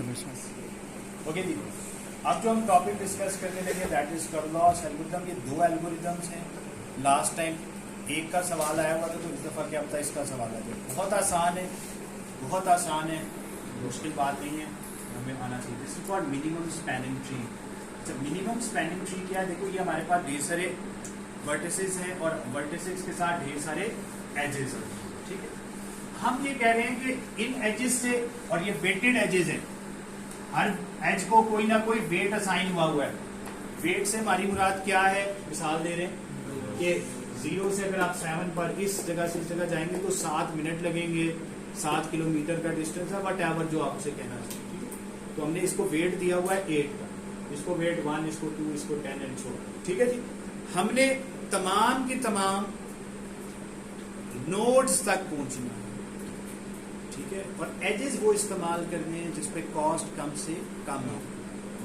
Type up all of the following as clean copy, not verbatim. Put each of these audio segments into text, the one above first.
Okay जी, अब जो हम टॉपिक डिस्कस करने लगे दैट इज कर्लॉस एल्गोरिथम। ये दो एल्गोरिथम्स हैं। लास्ट टाइम एक का सवाल आया हुआ था, तो इस दफ़ा क्या पता इसका सवाल आ जाए। बहुत आसान है, बहुत आसान है, मुश्किल बात नहीं है, हमें आना चाहिए। This is called minimum spanning tree. अच्छा, मिनिमम स्पैनिंग ट्री क्या है? देखो, ये हमारे पास ढेर सारे वर्टिसेस हैं और वर्टिसेस के साथ ढेर सारे एजेस हैं, ठीक है। हम ये कह रहे हैं कि इन एजेस से, और ये वेटेड एजेस हैं, हर एज को कोई ना कोई वेट असाइन हुआ है। वेट से हमारी मुराद क्या है? मिसाल दे रहे हैं कि 0 से अगर आप 7 पर इस जगह से इस जगह जाएंगे तो 7 मिनट लगेंगे, 7 किलोमीटर का डिस्टेंस है, वट एवर जो आपसे कहना चाहिए। तो हमने इसको वेट दिया हुआ है 8 का, इसको वेट 1, इसको 2, इसको 10 एंड सो, ठीक है जी। हमने तमाम की तमाम नोड्स तक पहुंचना है, ठीक है, और एजेस वो इस्तेमाल करने हैं जिसपे कॉस्ट कम से कम हो।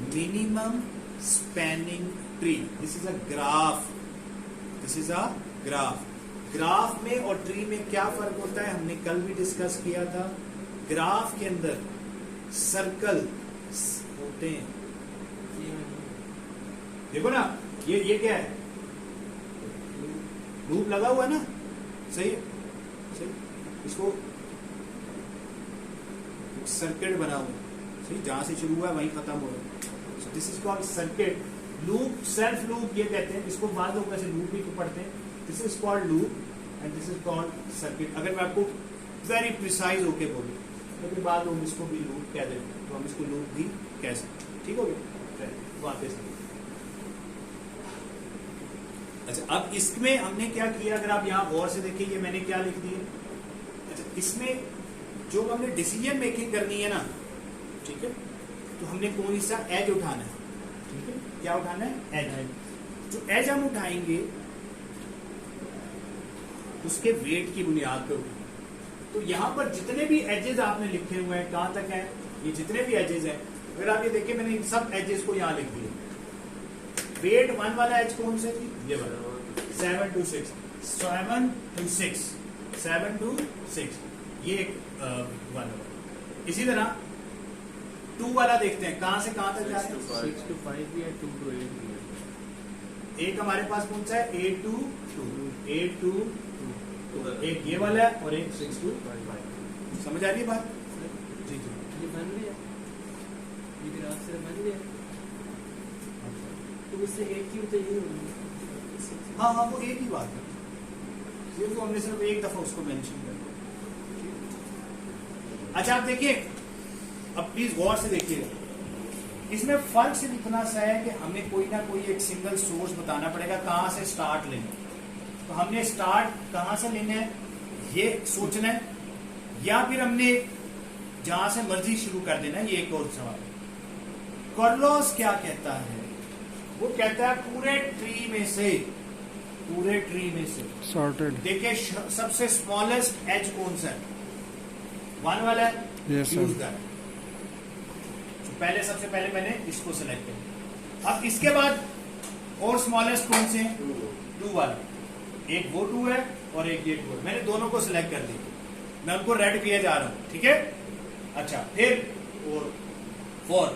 Minimum spanning tree, this is a graph, this is a graph. Graph में और ट्री में क्या फर्क होता है हमने कल भी डिस्कस किया था। ग्राफ के अंदर सर्कल होते हैं, देखो ना, ये क्या है? लूप लगा हुआ है ना, सही है, सही। इसको सर्किट बना हुआ, सही, जहां से शुरू हुआ है वहीं खत्म हो रहा है। So this is called circuit. Loop, self loop ये कहते हैं, इसको बाद लोग वैसे लूप भी पढ़ते हैं। This is called loop and this is called circuit. अगर मैं आपको वेरी प्रिसाइज होके बोलूं, लेकिन बाद लोग इसको भी लूप कह देते हैं, तो हम इसको लूप भी कह सकते हैं, ठीक हो गया। वापस अच्छा, अब इसमें हमने क्या किया, अगर आप यहाँ गौर से देखिए, ये मैंने क्या लिख दिया। अच्छा, इसमें जो हमने डिसीजन मेकिंग करनी है ना, ठीक है, तो हमने कौन सा एज उठाना है, ठीक है, क्या उठाना है? एज। जो एज हम उठाएंगे उसके वेट की बुनियाद पर उठाएंगे। तो यहां पर जितने भी एजेस आपने लिखे हुए हैं, कहां तक है? ये जितने भी एजेस हैं, अगर आप ये देखिए, मैंने इन सब एजेस को यहां लिख दिया। वेट 1 वाला एज कौन सा थी? ये वाला, 7 to 6, 7 to 6, 7 to 6, ये एक वाला। इसी तरह 2 वाला देखते हैं, कहां से कहां तक जा रहे हैं? 6 to 5 भी है, 2 to 8 भी है। एक हमारे पास कौन सा है? 8 to 2, 8 to 2, एक ये वाला है और एक 6 to 5। समझ आ रही है बात? जी जी, ये बन गया, ये ग्राफ से बन गया, तो उससे एक की तो यही होगी। हाँ हाँ, वो एक ही बात है, ये तो हमने सिर्फ एक दफा उसको मेंशन कर दिया। अच्छा, आप देखिए, अब प्लीज गौर से देखिएगा, इसमें फर्क सिर्फ इतना सा है कि हमें कोई ना कोई एक सिंगल सोर्स बताना पड़ेगा कहां से स्टार्ट लेना। तो हमने स्टार्ट कहां से लेना है ये सोचना है, या फिर हमने जहां से मर्जी शुरू कर देना है, ये एक और सवाल है। कर्लॉस क्या कहता है? वो कहता है पूरे ट्री में से, पूरे ट्री में से सॉर्टेड। देखिए, सबसे स्मॉलेस्ट एज कौन सा है? 1 वाला है। Yes, sir. Use that. तो पहले, सबसे पहले मैंने इसको सेलेक्ट किया। अब इसके बाद और स्मॉलेस्ट कौन से हैं? 2 वाला। एक वो 2 है और एक ये 2 है। मैंने दोनों को सिलेक्ट कर दिया, मैं उनको रेड किया जा रहा हूं, ठीक है। अच्छा, फिर 4,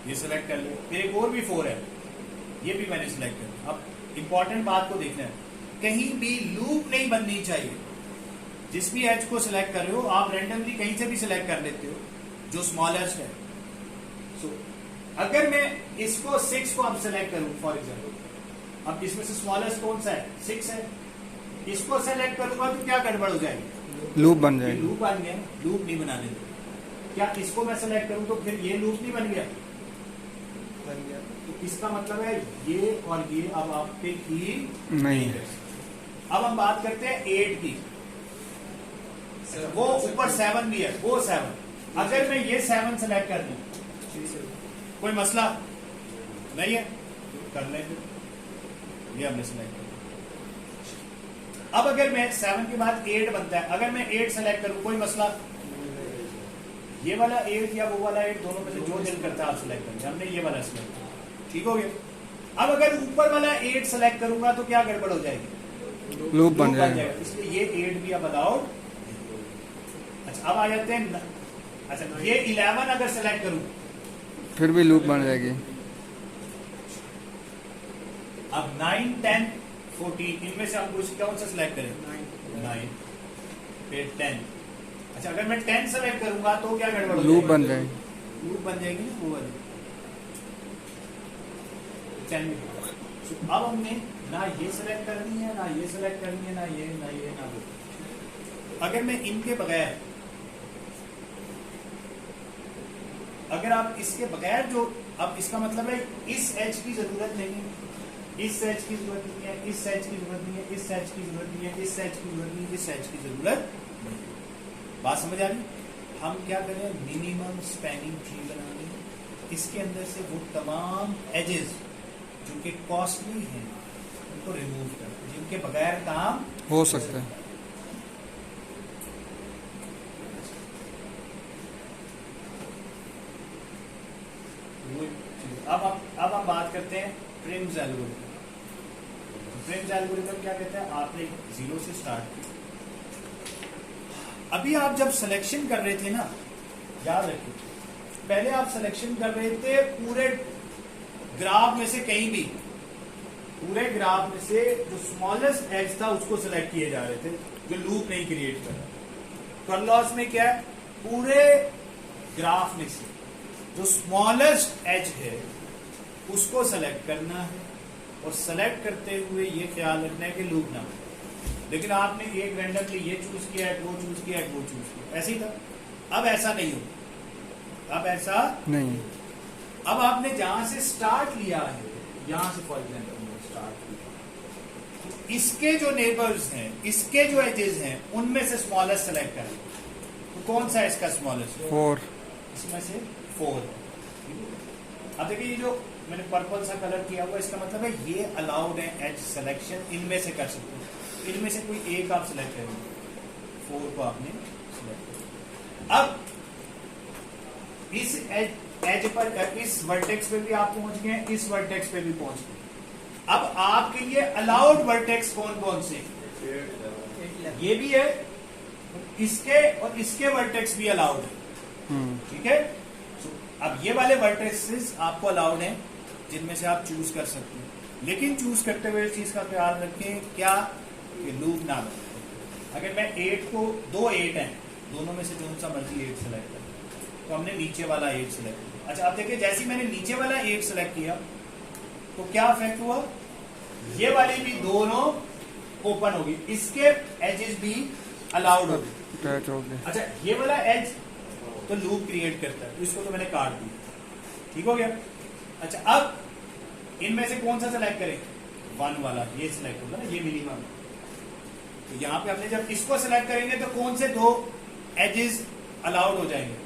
ये सिलेक्ट कर लिया। फिर एक और भी 4 है, ये भी मैंने सिलेक्ट कर लिया। अब इंपॉर्टेंट बात को देखना है, कहीं भी लूप नहीं बननी चाहिए। जिस भी एज को सिलेक्ट कर रहे हो आप, रैंडमली कहीं से भी सिलेक्ट कर लेते हो जो स्मॉलेस्ट है। सो अगर मैं इसको 6 को अब सिलेक्ट करूं फॉर एग्जाम्पल, अब इसमें से स्मॉलेस्ट कौन सा है? 6 है। इसको सेलेक्ट करूंगा तो क्या गड़बड़ हो जाएगी? लूप बन जाएगी। लूप बन गया, लूप नहीं बनाने दो। क्या इसको मैं सेलेक्ट करूं तो फिर ये लूप नहीं बन गया? बन गया। तो इसका मतलब है ये और ये अब आपके ही नहीं है। अब हम बात करते हैं 8 की। वो ऊपर 7 भी है, वो 7। अगर मैं ये 7 सेलेक्ट कर दूं, कोई मसला नहीं है, कर लेंगे, ये हमने सेलेक्ट कर। अब अगर मैं 7 के बाद 8 बनता है, अगर मैं 8 सेलेक्ट करूं, कोई मसला, ये वाला 8 या वो वाला 8, दोनों में से जो दिल करता है आप सेलेक्ट करेंगे। हमने ये वाला सेलेक्ट किया, ठीक हो गया। अब अगर ऊपर वाला 8 सेलेक्ट करूंगा तो क्या गड़बड़ हो जाएगी? लूप बन जाएगा। इसलिए ये 8 भी अब अलाउड। अच्छा, अब आ जाते हैं अच्छा ये 11 अगर सेलेक्ट करूं, फिर भी लूप बन जाएगी। अब 9, 10, 14 इनमें से हम कुछ कौन सा सिलेक्ट करें? 9 फिर 10। अच्छा अगर मैं 10 सेलेक्ट करूंगा तो क्या गड़बड़ हो लूप जाएगी? बन जाएगी। लूप बन जाएगी ना वो वाली। तो अब हमने ना ये सिलेक्ट करनी है, ना ये सिलेक्ट करनी है, ना ये ना वो। अगर मैं इनके बगैर, अगर आप इसके बगैर जो, अब इसका मतलब है इस एज की जरूरत नहीं है, इस एज की जरूरत नहीं है, इस एज की जरूरत नहीं है, इस एज की जरूरत नहीं है, इस एज की जरूरत नहीं है, इस एज की जरूरत नहीं है। बात समझ आ रही? हम क्या करें? मिनिमम स्पैनिंग ट्री बनानी है। इसके अंदर से वो तमाम एजेस जो कि कॉस्टली हैं उनको रिमूव कर, जिनके बगैर काम हो सकता है। वो चीज़। अब हम बात करते हैं प्रिम्स एल्गोरिथम। प्रिम्स एल्गोरिथम क्या कहते हैं? आपने 0 से स्टार्ट किया। अभी आप जब सिलेक्शन कर रहे थे ना, याद रखिए, पहले आप सिलेक्शन कर रहे थे पूरे ग्राफ में से, कहीं भी पूरे ग्राफ में से जो स्मॉलेस्ट एज था उसको सिलेक्ट किए जा रहे थे, जो लूप नहीं क्रिएट कर रहा। कर्लॉस में क्या है? पूरे ग्राफ में से जो स्मॉलेस्ट एज है उसको सेलेक्ट करना है, और सेलेक्ट करते हुए ये ख्याल रखना है कि लूप ना हो। लेकिन आपने एक रैंडमली ये चूज किया है, वो चूज किया है, वो चूज किया, ऐसे ही था। अब ऐसा नहीं हो, अब ऐसा नहीं, अब आपने जहां से स्टार्ट लिया है, यहां से फॉर एग्जाम्पल स्टार्ट किया, तो इसके जो नेबर्स हैं, इसके जो एजेस हैं, उनमें से स्मॉलेस्ट सेलेक्ट करें। तो कौन सा है इसका स्मॉलेस्ट? 4। इसमें से 4। अब देखिए ये जो मैंने पर्पल सा कलर किया हुआ, इसका मतलब है ये अलाउड है एज सिलेक्शन, इनमें से कर सकते हैं। इनमें से कोई एक आप सिलेक्ट करेंगे, 4 को आपने सिलेक्ट किया। अब इस एज पर, इस वर्टेक्स पे भी आप पहुंच गए, इस वर्टेक्स पे भी पहुंच गए। अब आपके लिए अलाउड वर्टेक्स कौन कौन से? ये भी है, इसके और इसके वर्टेक्स भी अलाउड है। ठीक है। अब ये वाले वर्टेक्सेस आपको अलाउड हैं, जिनमें से आप चूज कर सकते हैं। लेकिन चूज करते हुए इस चीज का ख्याल रखें क्या, कि लूप ना बने। अगर मैं 8 को, 2 8 हैं, दोनों में से जो सा मर्जी 8 सेलेक्ट कर, तो हमने नीचे वाला 8 सेलेक्ट किया। अच्छा अब देखिए, जैसे ही मैंने नीचे वाला 8 सेलेक्ट किया तो क्या इफेक्ट हुआ? ये वाली भी दोनों ओपन होगी, इसके एजेस भी अलाउड हो गए। अच्छा ये वाला एज तो लूप क्रिएट करता है, इसको तो मैंने काट दिया, ठीक हो गया। अच्छा अब इनमें से कौन सा सेलेक्ट करें? 1 वाला, ये सिलेक्ट होगा ना, ये मिनिमम। तो यहाँ पे हमने जब इसको सेलेक्ट करेंगे तो कौन से 2 एजेस अलाउड हो जाएंगे?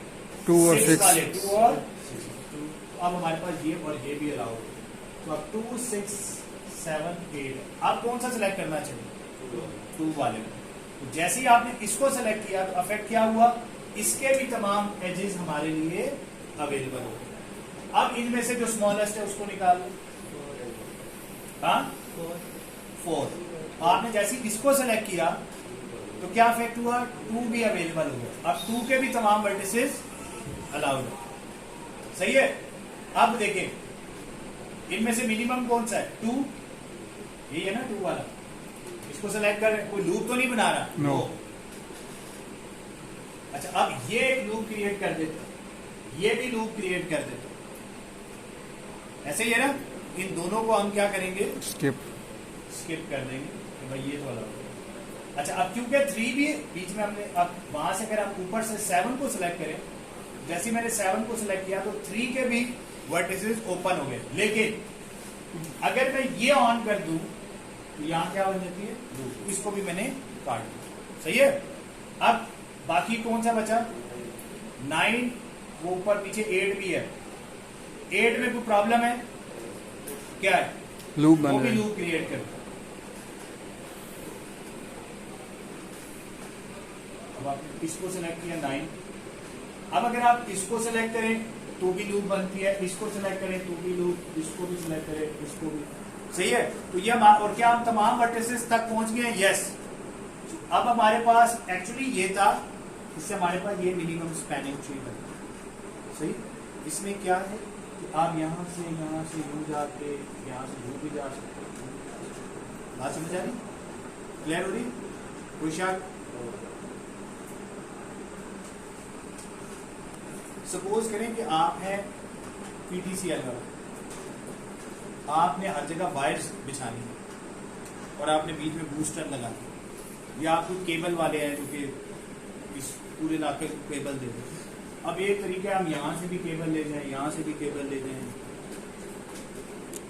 2 और 6 वाले, 2 और 6। अब हमारे पास ये और ये भी अलाउड है। तो अब 2, 6, 7, 8, आप कौन सा सिलेक्ट करना चाहिए? 2 वाले। तो जैसे ही आपने इसको सेलेक्ट किया तो अफेक्ट क्या हुआ? इसके भी तमाम एजेस हमारे लिए अवेलेबल हो गए। अब इनमें से जो स्मॉलेस्ट है उसको निकाल लो। हाँ 4। आपने जैसे ही इसको सेलेक्ट किया तो क्या इफेक्ट हुआ? 2 भी अवेलेबल हो गया। अब 2 के भी तमाम वर्टिसेस अलाउड है, सही है। अब देखें इनमें से मिनिमम कौन सा है? 2, यही है ना 2 वाला। इसको सेलेक्ट कर, कोई लूप तो नहीं बना रहा? नो। अच्छा अब ये एक लूप क्रिएट कर देता, ये भी लूप क्रिएट कर देता, ऐसे ही है ना। इन दोनों को हम क्या करेंगे? स्किप कर देंगे कि भाई ये तो अलग। अच्छा अब क्योंकि 3 भी बीच में हमने, अब वहां से अगर आप ऊपर से 7 को सिलेक्ट करें, जैसे मैंने 7 को सिलेक्ट किया तो 3 के भी वर्टिसेस ओपन हो गए। लेकिन अगर मैं ये ऑन कर दूं तो यहां क्या बन जाती है? लूप। इसको भी मैंने काट दिया, सही है। अब बाकी कौन सा बचा? 9, वो ऊपर पीछे 8 भी है। 8 में कोई प्रॉब्लम है क्या है? लूप बन वो भी रहा है। लूप क्रिएट करता है। अब आपने इसको सिलेक्ट किया 9। अब अगर आप इसको सिलेक्ट करें तो भी लूप बनती है, इसको सिलेक्ट करें तो भी लूप, इसको भी सिलेक्ट करें, इसको भी, सही है। तो ये और क्या हम तमाम वर्टिसेस तक पहुंच गए? यस। अब हमारे पास एक्चुअली ये था इससे हमारे पास ये मिनिमम स्पैनिंग ट्री बना। सही, इसमें क्या है कि आप यहाँ से यूँ जाके यहाँ से यूँ भी जा सकते हो। बात समझ आ रही, क्लियर हो रही, कोई शक? सपोज करें कि आप हैं पीटीसीएल वाला, आपने हर जगह वायर्स बिछानी है और आपने बीच में बूस्टर लगा दिया, या आप कुछ केबल वाले हैं जो कि इस पूरे इलाके को केबल दे दें। अब एक तरीका है हम यहाँ से भी केबल ले जाएं, यहाँ से भी केबल ले जाएं,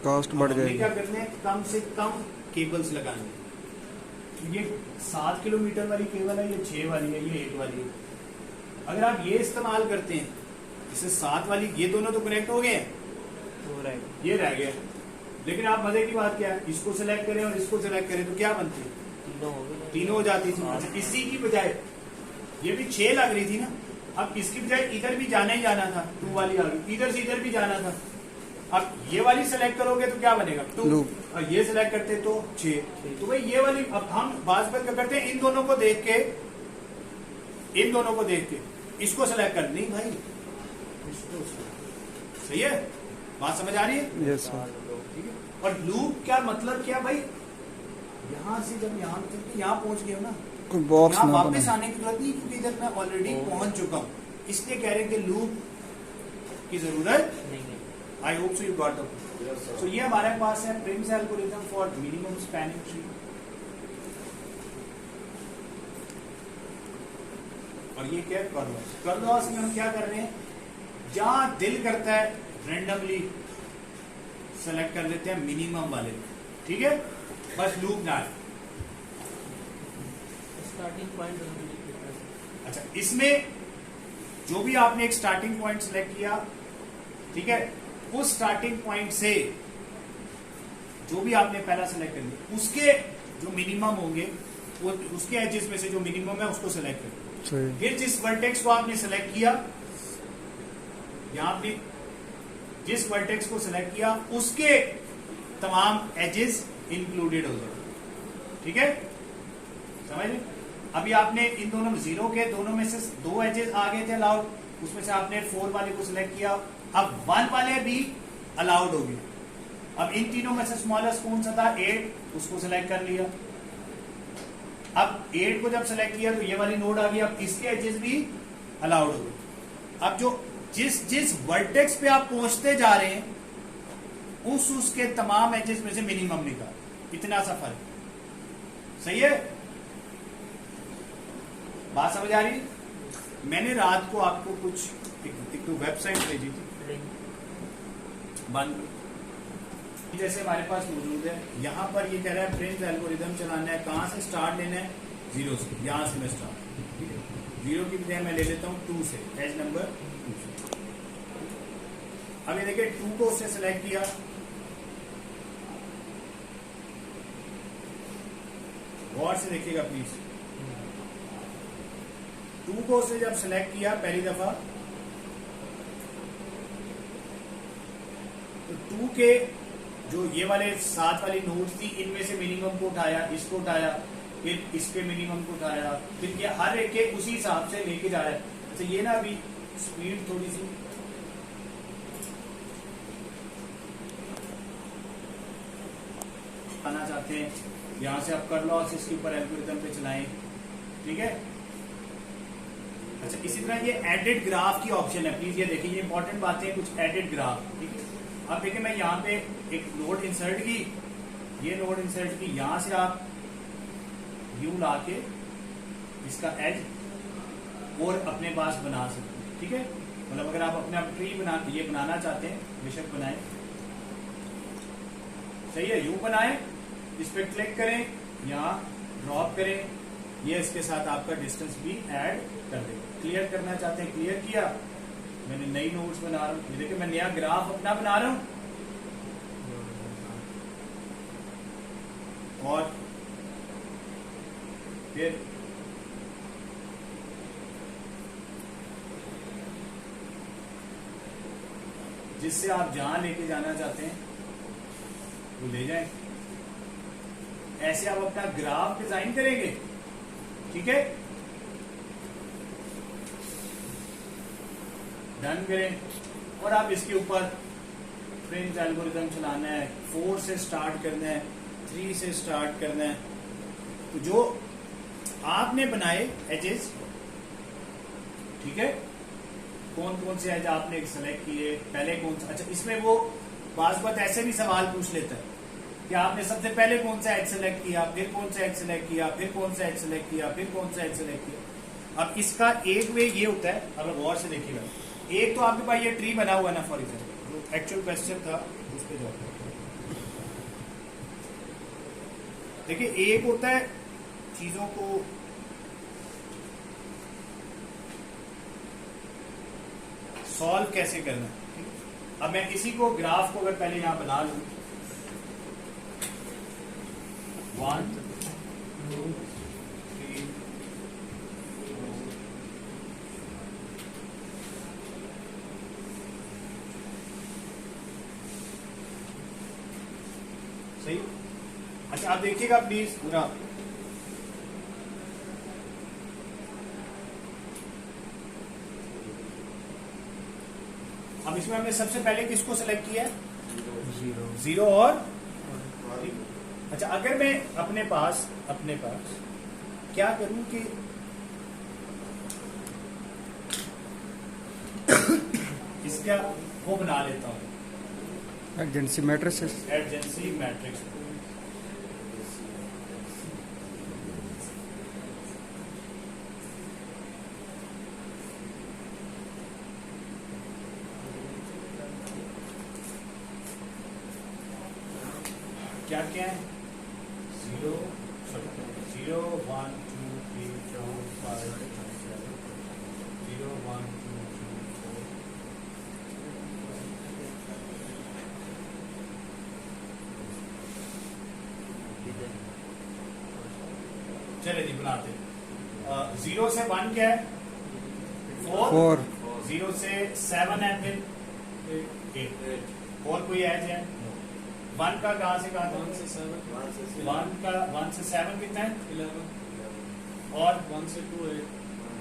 कॉस्ट बढ़ हमने जाएगी। क्या करना है, कम से कम केबल्स लगानी है। ये 7 किलोमीटर वाली केबल है, ये 6 वाली है, ये 8 वाली है। अगर आप ये इस्तेमाल करते हैं, इसे 7 वाली, ये दोनों तो कनेक्ट हो गए हैं, ये रह गया। लेकिन आप मजे की बात क्या है, इसको सिलेक्ट करें और इसको सिलेक्ट करें तो क्या बनती है, तीनों हो जाती थी। अच्छा, इसी की बजाय ये भी 6 लग रही थी ना, अब इसकी बजाय इधर भी जाना ही जाना था, 2 वाली आ गई, इधर से इधर भी जाना था। अब ये वाली सेलेक्ट करोगे तो क्या बनेगा, 2, और ये सिलेक्ट करते तो 6। तो भाई ये वाली, अब हम बात क्या करते हैं, इन दोनों को देख के इसको सिलेक्ट कर, नहीं भाई इसको, सही है, बात समझ आ रही है? Yes sir. ठीक है। और लूप क्या मतलब क्या भाई, यहाँ से जब यहाँ पहुंच गए हो ना, कोई बॉक्स यहाँ ना वापस बने। आने की जरूरत नहीं, क्योंकि इधर मैं ऑलरेडी पहुंच चुका हूँ। इसलिए कह रहे हैं कि लूप की जरूरत नहीं है। I hope so you got the point. So ये हमारे पास है Prim's algorithm for minimum spanning tree. और ये क्या है, कर्व लॉस में हम क्या कर रहे हैं, जहां दिल करता है रैंडमली सेलेक्ट कर लेते हैं मिनिमम वाले, ठीक है, बस लूप ना है। Starting point. अच्छा, इसमें जो भी आपने एक स्टार्टिंग पॉइंट सिलेक्ट किया, ठीक है, उस स्टार्टिंग पॉइंट से जो भी आपने पहला सिलेक्ट कर लिया, उसके जो मिनिमम होंगे, वो उसके एजेस में से जो मिनिमम है उसको सिलेक्ट कर। सही। फिर जिस वर्टेक्स को आपने सिलेक्ट किया, यहां पे जिस वर्टेक्स को सिलेक्ट किया उसके तमाम एजेस इंक्लूडेड हो जाए, ठीक है, समझ ली? अभी आपने इन दोनों 0 के दोनों में से 2 एजेस आ गए थे अलाउड, उसमें से आपने 4 वाले को सिलेक्ट किया, अब 1 वाले भी अलाउड हो गए। अब इन तीनों में से स्मॉलेस्ट कौन सा था, 8, उसको सिलेक्ट कर लिया। अब 8 को जब सिलेक्ट किया तो ये वाली नोड आ गई, अब इसके एजेस भी अलाउड हो गए। अब जो जिस वर्टेक्स पे आप पहुंचते जा रहे हैं, उसके तमाम एजेस में से मिनिमम निकाल, इतना सा फर्क, सही है? बात समझ आ रही? मैंने रात को आपको कुछ एक तो वेबसाइट भेजी थी, बंद, जैसे हमारे पास मौजूद है। यहाँ पर ये कह रहा है प्रिम्स एल्गोरिथम चलाना है, कहाँ से स्टार्ट लेना है, 0 से, यहाँ से मैं स्टार्ट, ठीक है, 0 की बजाय मैं ले लेता हूँ 2 से, एज नंबर 2 से। अब ये देखिए 2 को उससे सिलेक्ट किया, गौर से देखिएगा प्लीज, 2 को उससे जब सिलेक्ट किया पहली दफा, तो 2 के जो ये वाले 7 वाली नोड्स थी, इनमें से मिनिमम को उठाया, इसको उठाया, फिर इसके मिनिमम को उठाया, फिर ये हर एक के उसी हिसाब से लेके जा रहा है। अच्छा, ये ना अभी स्पीड थोड़ी सी आना चाहते हैं, यहां से आप कर लो, इसके ऊपर एल्गोरिथम पे चलाएं, ठीक है। अच्छा, इसी तरह ये एडिट ग्राफ की ऑप्शन है, प्लीज ये देखिए, ये इंपॉर्टेंट बातें हैं, कुछ एडिट ग्राफ, ठीक है। अब देखिए मैं यहाँ पे एक नोड इंसर्ट की, ये नोड इंसर्ट की, यहां से आप यू ला के इसका एज और अपने पास बना सकते हैं, ठीक है। मतलब अगर आप अपने आप ट्री ये बनाना चाहते हैं, बेशक बनाएं, सही है, यू बनाएं, इस पे क्लिक करें, यहाँ ड्रॉप करें, ये इसके साथ आपका डिस्टेंस भी ऐड कर देगा। क्लियर करना चाहते हैं, क्लियर किया, मैंने नई नोट्स बना रहा हूँ, ये देखिए मैं नया ग्राफ अपना बना रहा हूँ, और फिर जिससे आप जहां लेके जाना चाहते हैं वो ले जाएं। ऐसे आप अपना ग्राफ डिजाइन करेंगे, ठीक है। डन करें और आप इसके ऊपर फ्रिंज एल्गोरिथम चलाना है, 4 से स्टार्ट करना है, 3 से स्टार्ट करना है। तो जो आपने बनाए एजेस, ठीक है, कौन कौन से एज आपने सेलेक्ट किए, पहले कौन सा, अच्छा इसमें वो बात ऐसे भी सवाल पूछ लेता है कि आपने सबसे पहले कौन सा एज सेलेक्ट किया, फिर कौन सा एज सेलेक्ट किया, फिर कौन सा एज सेलेक्ट किया, फिर कौन सा एज सेलेक्ट किया। अब इसका एक वे ये होता है, अगर गौर से देखिएगा, एक तो आपके पास ये ट्री बना हुआ है ना, फॉर एग्जाम्पल जो एक्चुअल क्वेश्चन था उस पर जाओ। देखिए एक होता है चीजों को सॉल्व कैसे करना है। अब मैं इसी को ग्राफ को अगर पहले यहां बना लूं, 1 2 3 सही। अच्छा आप देखिएगा प्लीज पूरा, अब इसमें हमने सबसे पहले किसको सेलेक्ट किया है, 0 और अच्छा अगर मैं अपने पास क्या करूं कि इसका वो बना लेता हूं एडजेंसी मैट्रिसेस। Adjacency matrix. क्या क्या है, 0 0 1 2 3 4 5 6 7 0 1 2 3 4 चले जी बनाते। 0 से 1 क्या है, 4। 0 से 7 है, फिर 8। और कोई एज है 1 का कहां से कहां, 1 से 7 1 का 1 से 7 कितना है, 11 और 1 से 2 8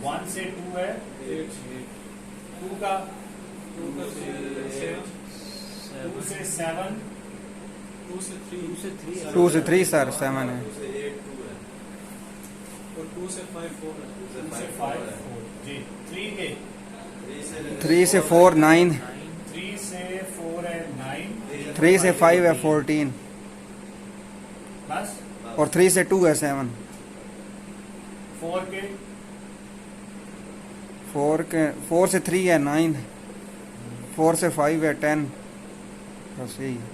1 से 2 है 8 2 का 2 का 7 2 से 7 2 से 3 2 से 3 सर 7 है। और 2 से 5 4 है 2 से 5 4 जी। 3 के 3 से 4 9, 3 से 4 है 9, 3 से 5 है 14 बस। और 3 से 2 है 7। 4 के 4 से 3 है 9, 4 से 5 है 10। बस यही है,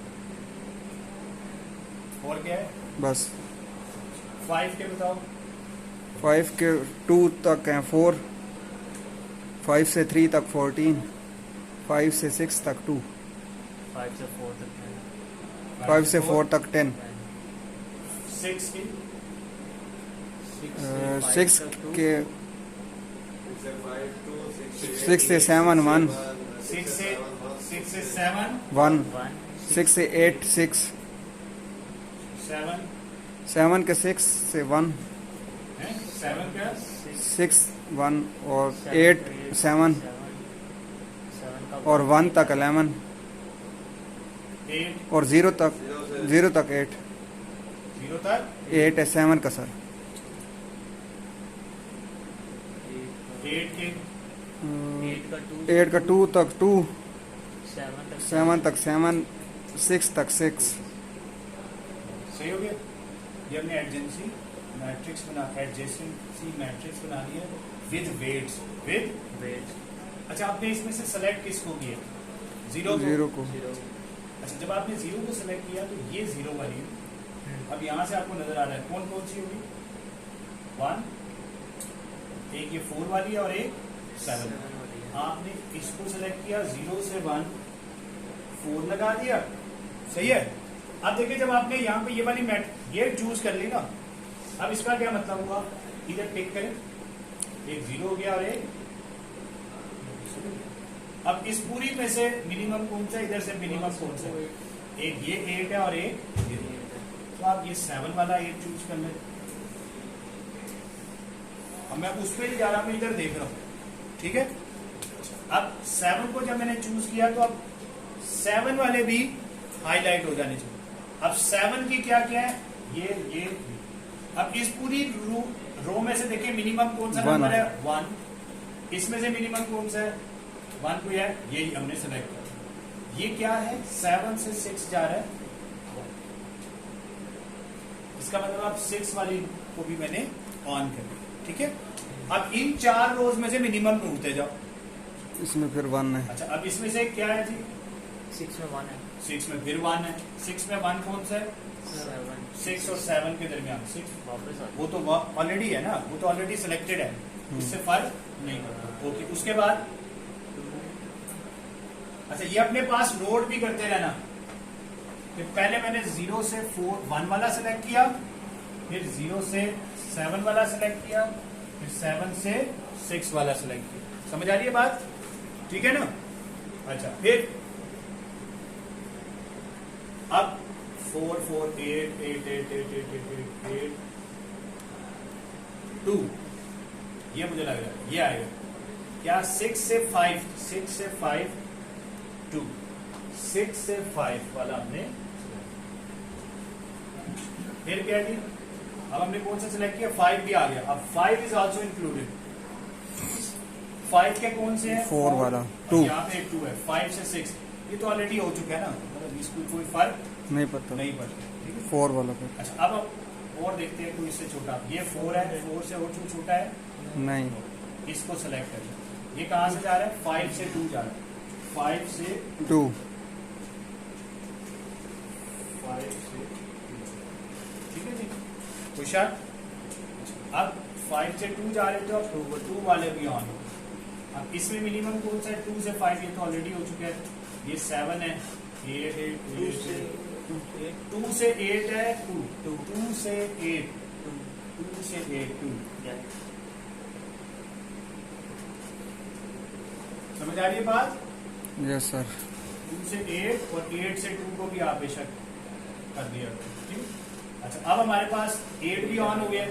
4 क्या है, बस। 5 के बताओ, 5 के 2 तक हैं 4, 5 से 3 तक 14, 5 से 6 तक 2, 5 से 4 तक है 5 से 4 तक 10, 6 की 6 के 6 से 7 1, 6 से 7 1, 6 से 8 6, 7 7 के 6 से 1, है, 7 का 6 1 और 8 7 और 1 तक 11 8 और 0 तक 8 0 तक 8 है 7 का सर। 8 के 8 का 2 तक 2, 7 7 तक 7, 6 तक 6। सही हो गया। ये हमने एडजेंसी मैट्रिक्स बना ली है विद वेट्स, विद। अच्छा आपने इसमें से सेलेक्ट किसको किया, 0 को। अच्छा जब आपने 0 को सेलेक्ट किया तो ये 0 वाली है। अब यहाँ से आपको नजर आ रहा है कौन कौन सी होगी, 1, एक ये 4 वाली है और एक 7। आपने इसको सेलेक्ट किया, 0 से 1 4 लगा दिया, सही है। अब देखिए जब आपने यहाँ पे ये वाली ये चूज कर ली ना, अब इसका क्या मतलब हुआ, इधर टिक करें, एक 0 हो गया और एक। अब इस पूरी में से मिनिमम कौन सा, इधर से मिनिमम कौन सा, एक ये 8 है और एक ये। तो आप ये 7 वाला 8 चूज कर लें। अब मैं उस पर ही जा रहा हूं, इधर देख रहा हूं, ठीक है। अब 7 को जब मैंने चूज किया तो अब 7 वाले भी हाईलाइट हो जाने चाहिए। अब 7 की क्या क्या है, ये अब इस पूरी रो में से देखिए मिनिमम कौन सा नंबर है 1, इसमें से मिनिमम कौन सा है 1 को है, यही हमने सेलेक्ट किया। ये क्या है 7 से 6 जा रहा है, इसका मतलब अब 6 वाली को भी मैंने ऑन कर दिया, ठीक है। अब इन 4 रोज में से मिनिमम ढूंढते जाओ। इसमें फिर 1 है। अच्छा अब इसमें से क्या है जी 6 में 1 है, 6 में फिर 1 है, 6 में 1 कौन सा है 7 6 और 7 के दरमियान 6, वापस आ वो तो ऑलरेडी है ना, वो तो ऑलरेडी सिलेक्टेड है, इससे फर्क नहीं पड़ता। ओके उसके बाद अच्छा ये अपने पास नोट भी करते रहना। तो पहले मैंने 0 से 1 वाला सिलेक्ट किया, फिर 0 से 7 वाला सिलेक्ट किया, फिर 7 से 6 वाला सिलेक्ट किया। समझ आ रही है बात, ठीक है ना। अच्छा फिर अब 4 4 8 8 8 8 8 8 2 ये मुझे लग रहा है ये आएगा क्या 6 से 5 6 से 5 2 6 से 5 वाला हमने, फिर क्या जी अब हमने कौन सा सिलेक्ट किया 5 भी आ गया। अब 5 इज आल्सो इंक्लूडेड, 5 के कौन से हैं 4 वाला 2 यहाँ पे 2 है, 5 से 6 ये तो ऑलरेडी हो चुका है ना, मतलब इसको कोई फर्क नहीं पता, नहीं पड़ता, ठीक है। 4 वाला फिर अच्छा अब हम और देखते हैं कोई इससे छोटा, ये 4 है, 4 से और क्यों छोटा है, नहीं, इसको सेलेक्ट करिए। ये कहाँ से जा रहा है 5 से 2 जा रहा है, 5 से 2 5 से 2, ठीक है जी खुशाल। अब 5 से 2 जा रहे थे, अब 2 वाले भी ऑन। अब इसमें मिनिमम कौन सा है 2 से 5, ये तो ऑलरेडी हो चुका है, ये 7 है, 8 है, 2 से 2 से 8 है 2 2 से 8 2 से 8 2 समझ आ रही है बात। Yes sir. 2 से 8 और 8 से 2 को भी आप बेशक कर दिया, ठीक। अच्छा अब हमारे पास 8 भी ऑन हो गया,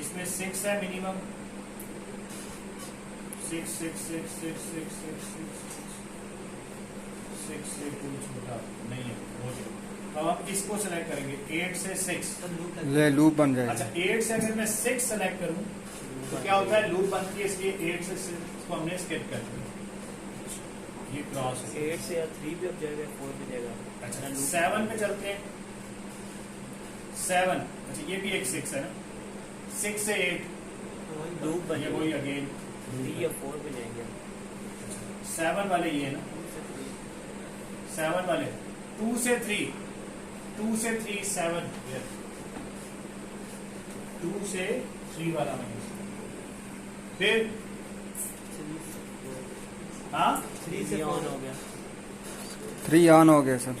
इसमें 6 है मिनिमम, 6 6 6 6 6 6 6 से 2 छोटा नहीं है, हो गया। अब हम इसको सेलेक्ट करेंगे 8 से 6। ले लूप बन जाएगा। अच्छा 8 से अगर मैं 6 सेलेक्ट करूं तो क्या होता है लूप बनती है, इसलिए 8 से 6 को हमने स्किप कर दिया, ये क्रॉस है। 8 से 3 भी अब जाएगा, 4 भी जाएगा। अच्छा 7 पे चलते हैं, 7 अच्छा ये भी एक 6 है ना, 6 से 8 लूप बन ये वही अगेन 3 या 4 भी जाएंगे। 7 वाले ये है ना, 7 वाले 2 से 3 2 से 3 7 2 से 3 वाला मैंने, फिर हाँ 3 से ऑन हो गया। 3 ऑन हो गया सर।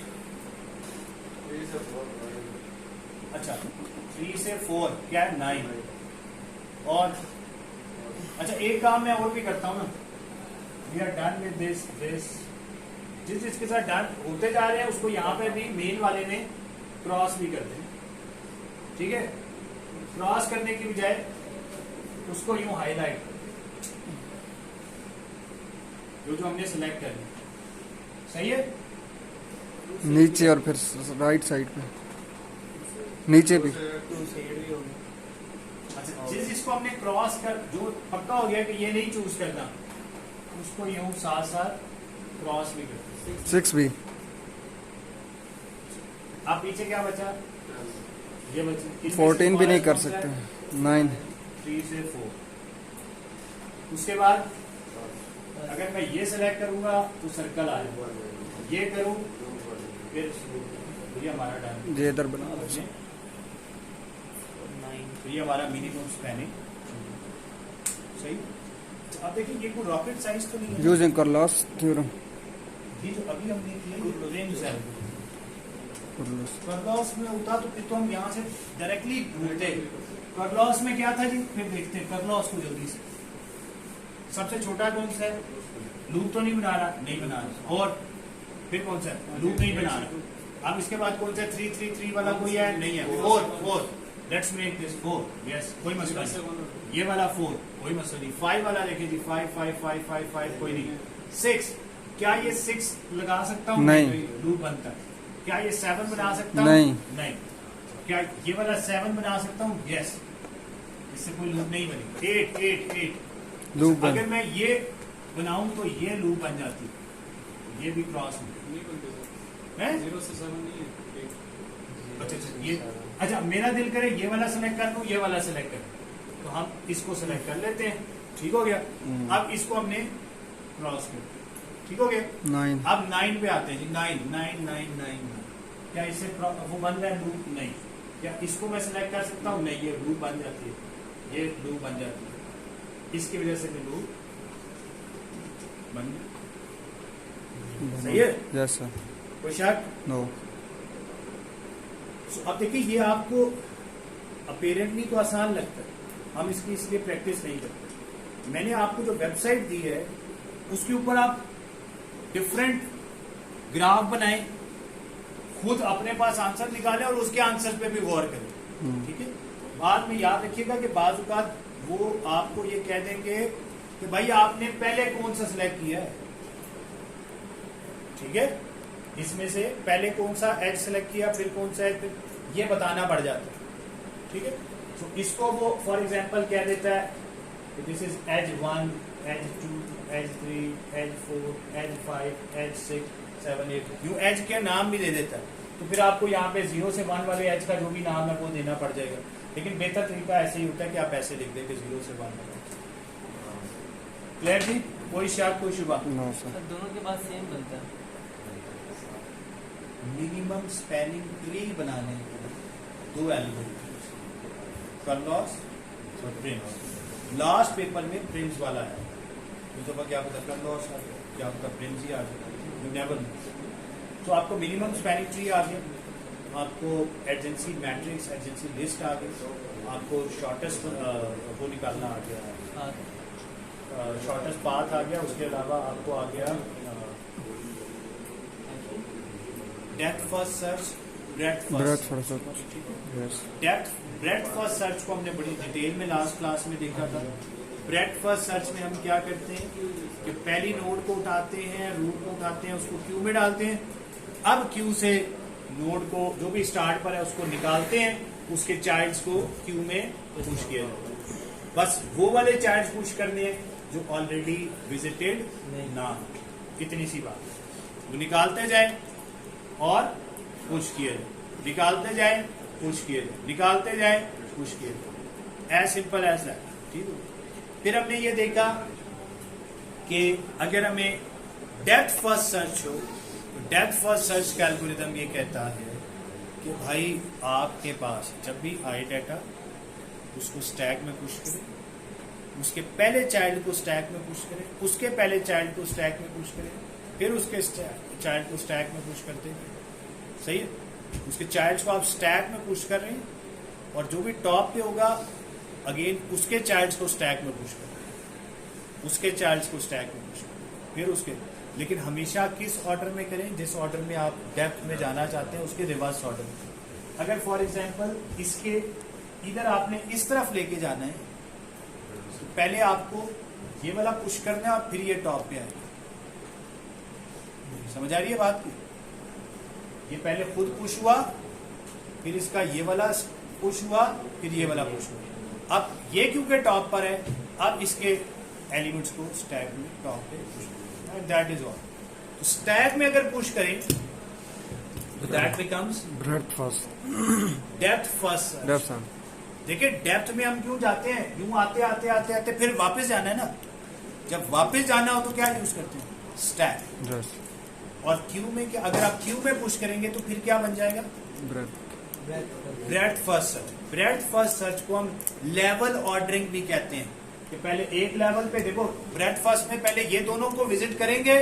अच्छा 3 से 4 क्या है 9 और अच्छा एक काम मैं और भी करता हूँ ना, we are done with this जिसके साथ डन होते जा रहे हैं उसको यहाँ पे भी मेन वाले में क्रॉस भी करते हैं, ठीक है। क्रॉस करने की बजाय उसको यूं हाईलाइट जो हमने सिलेक्ट कर लिया, सही है। नीचे और फिर राइट साइड पे नीचे भी। 2 से 8 भी हो गया। अच्छा जिसको हमने क्रॉस कर जो पक्का हो गया कि ये नहीं चूज करना, उसको यूं साथ साथ क्रॉस भी करते हैं। 6 भी। अब पीछे क्या बचा, ये बचा 14 भी नहीं कर सकते। 9 3 से 4। उसके बाद अगर मैं ये सेलेक्ट करूंगा तो सर्कल आ जाएगा, ये करूं फिर ये हमारा डन, ये इधर बना लो। 9 तो ये हमारा मिनिमम स्पैनिंग सही। अब देखिए ये कोई रॉकेट साइंस तो नहीं है, यूजिंग करलॉस थ्योरम। ये जो अभी हमने किया रेंज है करलॉस में होता तो फिर तो हम यहाँ से डायरेक्टली ढूंढते। करलॉस में क्या था जी, फिर देखते हैं करलॉस को जल्दी से। सबसे छोटा कौन सा है, लूप तो नहीं बना रहा, नहीं बना रहा, और फिर कौन सा है लूप नहीं बना रहा। अब इसके बाद कौन सा 3 3 3 वाला कोई है नहीं है, 4 4 लेट्स मेक दिस 4 यस कोई मसला नहीं, ये वाला 4 कोई मसला नहीं। 5 वाला देखिए जी, 5 5 5 5 5 कोई नहीं। 6, क्या ये 6 लगा सकता हूँ? नहीं। लूप बनता है। क्या ये 7 बना सकता हूँ? नहीं। नहीं। क्या ये वाला 7 बना सकता हूँ? यस। इससे कोई लूप नहीं बनेगी। 8 8 8 लूप बन अगर मैं ये बनाऊं तो ये लूप बन जाती है, ये भी क्रॉस में नहीं बनते है। 0 से 7 नहीं है। अच्छा ये, अच्छा मेरा दिल करे ये वाला सेलेक्ट कर लूं, ये वाला सेलेक्ट कर, तो हम इसको सेलेक्ट कर लेते हैं। ठीक हो गया। अब इसको हमने क्रॉस कर, ठीक हो गया। 9 अब 9 पे आते हैं जी। 9 9 9 9 क्या इससे वो बन रहा है लूप? नहीं। क्या इसको मैं सेलेक्ट कर सकता हूँ? नहीं, ये लूप बन जाती है, ये लूप बन जाती है, इसकी वजह से भी लूप बन गई। सही है? Yes sir. कोई शक? नो। अब देखिए ये आपको अपेरेंटली तो आसान लगता है, हम इसकी इसलिए प्रैक्टिस नहीं करते। मैंने आपको जो वेबसाइट दी है उसके ऊपर आप डिफरेंट ग्राफ बनाएं, खुद अपने पास आंसर निकालें और उसके आंसर पे भी गौर करें। ठीक है। बाद में याद रखिएगा कि बाज़ औक़ात वो आपको ये कह देंगे कि भाई आपने पहले कौन सा सिलेक्ट किया है। ठीक है, इसमें से पहले कौन सा एज सेलेक्ट किया, फिर कौन सा एज, ये बताना पड़ जाता है। ठीक है। तो इसको वो फॉर एग्जांपल कह देता है this is edge 1, edge 2, edge 3, edge 4, edge 5, edge 6, 7, 8, यूं एज के नाम भी दे देता है। तो फिर आपको यहाँ पे 0 से 1 वाले एज का जो भी नाम है वो देना पड़ जाएगा। लेकिन बेहतर तरीका ऐसे ही होता है कि आप ऐसे लिख दें कि 0 से 1 वाला। क्लियर जी? कोई शक, कोई शुबा? No sir. सर दोनों के बाद सेम बनता है। मिनिमम स्पैनिंग ट्री बनाने के लिए 2 एल्गोरिथम्स, कर्लॉस और प्रिम्स। लास्ट पेपर में प्रिम्स वाला है, तो क्या पता कर्लॉस आ गया, क्या पता प्रिम्स ही आ गया, यू नेवर नो। तो आपको मिनिमम स्पैनिंग ट्री आ गया, आपको एजेंसी मैट्रिक्स, एजेंसी लिस्ट आ गई, आपको शॉर्टेस्ट वो निकालना आ गया, शॉर्टेस्ट पाथ आ गया। उसके अलावा आपको आ गया depth first search, breadth first search. Depth breadth first search को हमने बड़ी डिटेल में लास्ट क्लास में देखा था। ब्रेड्थ फर्स्ट सर्च में हम क्या करते हैं कि पहली नोड को उठाते हैं, रूट को उठाते हैं, उसको क्यू में डालते हैं। अब क्यू से नोड को जो भी स्टार्ट पर है उसको निकालते हैं, उसके चाइल्ड्स को क्यू में पुश किया जाता है। बस वो वाले चाइल्ड्स पुश करने हैं जो ऑलरेडी विजिटेड ना हो, इतनी सी बात। वो निकालते जाए और पुश किए जाए, निकालते जाए पुश किए जाए, निकालते जाए पुश किए जाए, एज सिंपल एज दैट। ठीक है। फिर हमने ये देखा कि अगर हमें डेप्थ फर्स्ट सर्च हो तो डेप्थ फर्स्ट सर्च का एल्गोरिथम ये कहता है कि भाई आपके पास जब भी आए डाटा उसको स्टैक में पुश करें, उसके पहले चाइल्ड को स्टैक में पुश करें, उसके पहले चाइल्ड को स्टैक में पुश करें, फिर उसके चाइल्ड को स्टैक में पुश करते हैं। सही है। उसके चाइल्ड्स को आप स्टैक में पुश कर रहे हैं और जो भी टॉप पे होगा अगेन उसके चाइल्ड्स को स्टैक में पुश कर रहे हैं, उसके चाइल्ड्स को स्टैक में पुश कर रहे हैं, फिर उसके। लेकिन हमेशा किस ऑर्डर में करें? जिस ऑर्डर में आप डेप्थ में जाना चाहते हैं उसके रिवर्स ऑर्डर में। अगर फॉर एग्जाम्पल इसके इधर आपने इस तरफ लेके जाना है तो पहले आपको ये वाला पुश करना है और फिर ये टॉप पे आएगा। समझ आ रही है बात की? ये पहले खुद पुश हुआ, फिर इसका ये वाला पुश हुआ, फिर ये वाला पुश हुआ। अब ये क्योंकि टॉप पर है, अब इसके एलिमेंट्स को स्टैक में टॉप पे पुश करना, दैट इज ऑल। तो स्टैक में अगर पुश करें तो that becomes breadth first, depth first. Depth. देखिए डेप्थ में हम क्यों जाते हैं? यूं आते आते आते आते फिर वापस जाना है ना। जब वापस जाना हो तो क्या यूज करते हैं? स्टैक। यस। और क्यू में क्या, अगर आप क्यू में पुश करेंगे तो फिर क्या बन जाएगा? Breadth first search. Breadth first search को हम लेवल ऑर्डरिंग भी कहते हैं कि पहले एक लेवल पे देखो, ब्रेड्थ फर्स्ट में पहले ये दोनों को विजिट करेंगे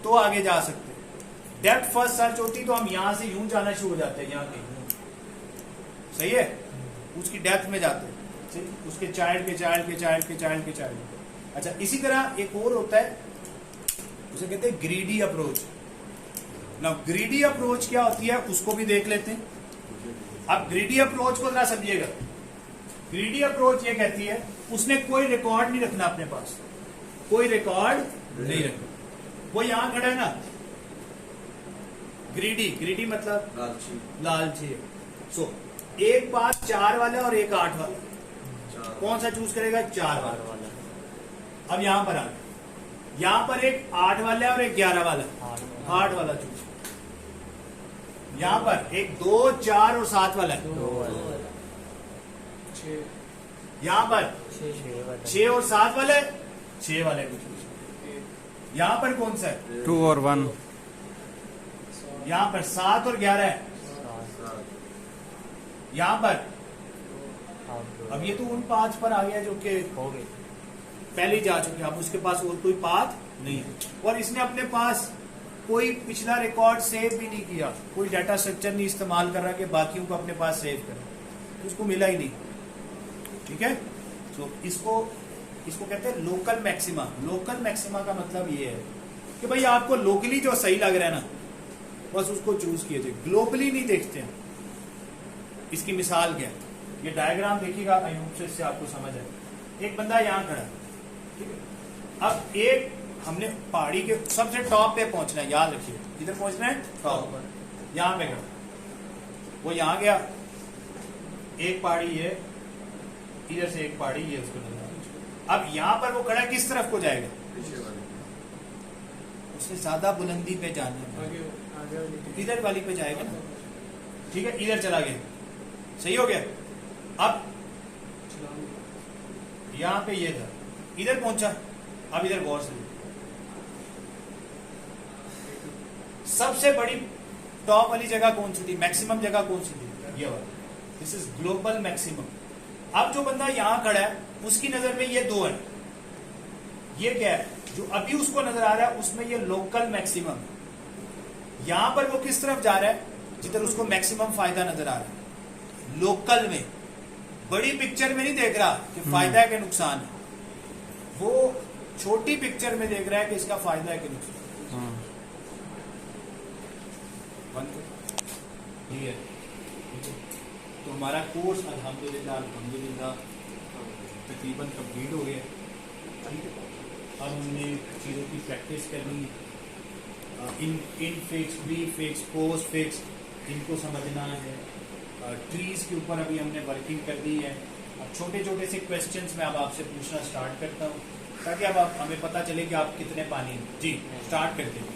तो आगे जा सकते हैं। डेप्थ फर्स्ट सर्च होती तो हम यहां से यूं जाना शुरू हो जाते हैं, यहाँ के। सही है। उसकी डेप्थ में जाते हैं, उसके चाइल्ड के चाइल्ड के चाइल्ड के चाइल्ड के चाइल्ड। अच्छा, इसी तरह एक और होता है, उसे कहते हैं ग्रीडी अप्रोच। ना ग्रीडी अप्रोच क्या होती है उसको भी देख लेते हैं। अब ग्रीडी अप्रोच को जरा समझिएगा। ग्रीडी अप्रोच ये कहती है उसने कोई रिकॉर्ड नहीं रखना अपने पास, कोई रिकॉर्ड नहीं रखना। वो यहां खड़ा है ना, ग्रीडी, ग्रीडी मतलब लालची है। सो एक पास 4 वाला और एक 8 वाला, कौन सा चूज करेगा? 4 वाला। अब यहां पर आ गया, यहां पर एक 8 वाला और एक 11 वाला, 8 वाला चूज। यहां पर एक 2, 4 और 7 वाला है, यहां पर 6 और 7 वाले, 6 वाले को चूज। यहां पर कौन सा है? 2 और 1। यहां पर 7 और 11 है, यहां पर अब ये तो उन 5 पर आ गया जो कि पहले जा चुके, अब उसके पास और कोई पाथ नहीं है, और इसने अपने पास कोई पिछला रिकॉर्ड सेव भी नहीं किया, कोई डाटा स्ट्रक्चर नहीं इस्तेमाल कर रहा कि बाकियों को अपने पास सेव करे, उसको मिला ही नहीं। ठीक है, तो इसको कहते हैं लोकल मैक्सिमा। लोकल मैक्सिमा का मतलब ये है कि भाई आपको लोकली जो सही लग रहा है ना, बस उसको चूज कीजिए, ग्लोबली नहीं देखते हैं। इसकी मिसाल क्या है, ये डायग्राम देखिएगा, आई होप से इससे आपको समझ आए। एक बंदा यहां खड़ा है, ठीक है, अब एक हमने पहाड़ी के सबसे टॉप पे पहुंचना है, याद रखिए किधर पहुंचना है? टॉप पर। यहां पे खड़ा, वो यहां गया, एक पहाड़ी है, इधर से एक पहाड़ी है, उसको नजर। अब यहां पर वो खड़ा किस तरफ को जाएगा? उससे ज्यादा बुलंदी पे जाना है, इधर वाली पे जाएगा ना। ठीक है, इधर चला गया, सही हो गया। अब यहां पे ये था, इधर पहुंचा, अब इधर गौर से सबसे बड़ी टॉप वाली जगह कौन सी थी? मैक्सिमम जगह कौन सी थी? ये वाली, दिस इज ग्लोबल मैक्सिमम। अब जो बंदा यहां खड़ा है उसकी नजर में ये 2 है, ये क्या है? जो अभी उसको नजर आ रहा है उसमें ये लोकल मैक्सिमम। यहां पर वो किस तरफ जा रहा है? जिधर उसको मैक्सिमम फायदा नजर आ रहा है, लोकल में, बड़ी पिक्चर में नहीं देख रहा कि फायदा है कि नुकसान है, वो छोटी पिक्चर में देख रहा है कि इसका फायदा है कि नुकसान। ठीक है, तो हमारा कोर्स अल्हम्दुलिल्लाह तकरीबन कंप्लीट हो गया। ठीक है, अब हमने चीज़ों की प्रैक्टिस करनी, in fix, pre fix, post fix, इनको समझना है। ट्रीज के ऊपर अभी हमने वर्किंग कर दी है। अब छोटे छोटे से क्वेश्चंस मैं अब आपसे पूछना स्टार्ट करता हूँ, ताकि अब हमें पता चले कि आप कितने पानी। जी स्टार्ट करते हैं।